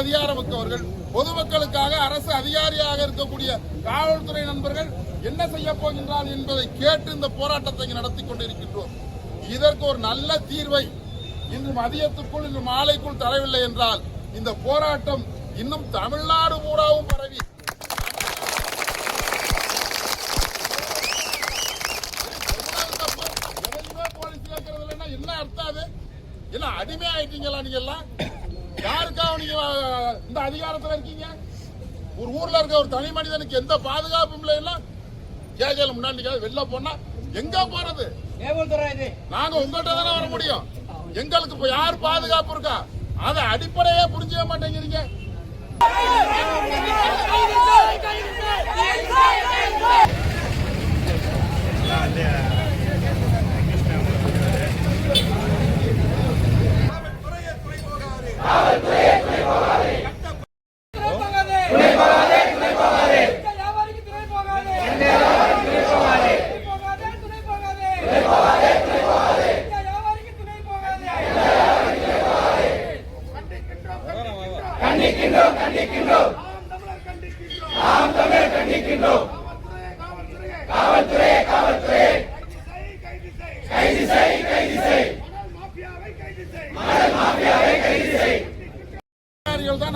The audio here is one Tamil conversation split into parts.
அதிகாரமிக்கவர்கள், பொதுமக்களுக்காக அரசு அதிகாரியாக இருக்கக்கூடிய காவல்துறை நண்பர்கள் என்ன செய்ய போகின்றார் என்பதை கேட்டு இந்த போராட்டத்தை நடத்தி கொண்டிருக்கின்றோம். இதற்கு ஒரு நல்ல தீர்வை இன்று மதியத்துக்குள், இன்று மாலைக்குள் தரவில்லை என்றால் இந்த போராட்டம் இன்னும் தமிழ்நாடு பூராவும் பரவி என்ன அர்த்தாது? என்ன அடிமை ஆயிட்டீங்களா? நீங்க எல்லாம் யாருக்காக நீங்க இந்த அதிகாரத்தில் இருக்கீங்க? ஒரு ஊர்ல இருக்க ஒரு தனி மனிதனுக்கு எந்த பாதுகாப்பும் இல்லைன்னா கேஜல முன்னாடி வெளில போனா எங்க போறது? நாங்க உங்கள்கிட்ட தானே வர முடியும். எங்களுக்கு இப்ப யார் பாதுகாப்பு இருக்கா? அதை அடிப்படையே புரிஞ்சுக்க மாட்டேங்கிறீங்க.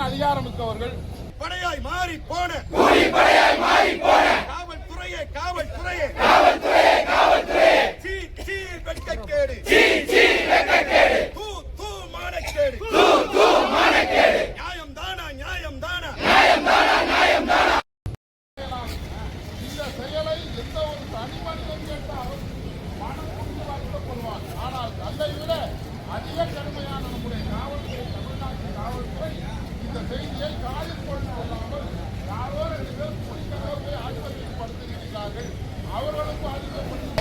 அதிகாரமிக்கவர்கள் படையாய் மாறி போன காவல்துறையே வெட்கக்கேடு, தூ மானக்கேடு. நியாயம் தானா? இந்த செயலை எந்த ஒரு தனி மனிதன் கேட்டாலும் மனம் கொண்டு வருத்தப்படுவான். ஆனால் அதை விட அதிக கடுமையான நம்முடைய காவல்துறை, தமிழ்நாட்டு காவல்துறை இந்த செய்தியை காலில் கொண்டு கொள்ளாமல் யாரோ 2 பேர் போய் ஆட்சிப்படுத்துகிறார்கள். அவர்களுக்கும் அதிகப்பட்டு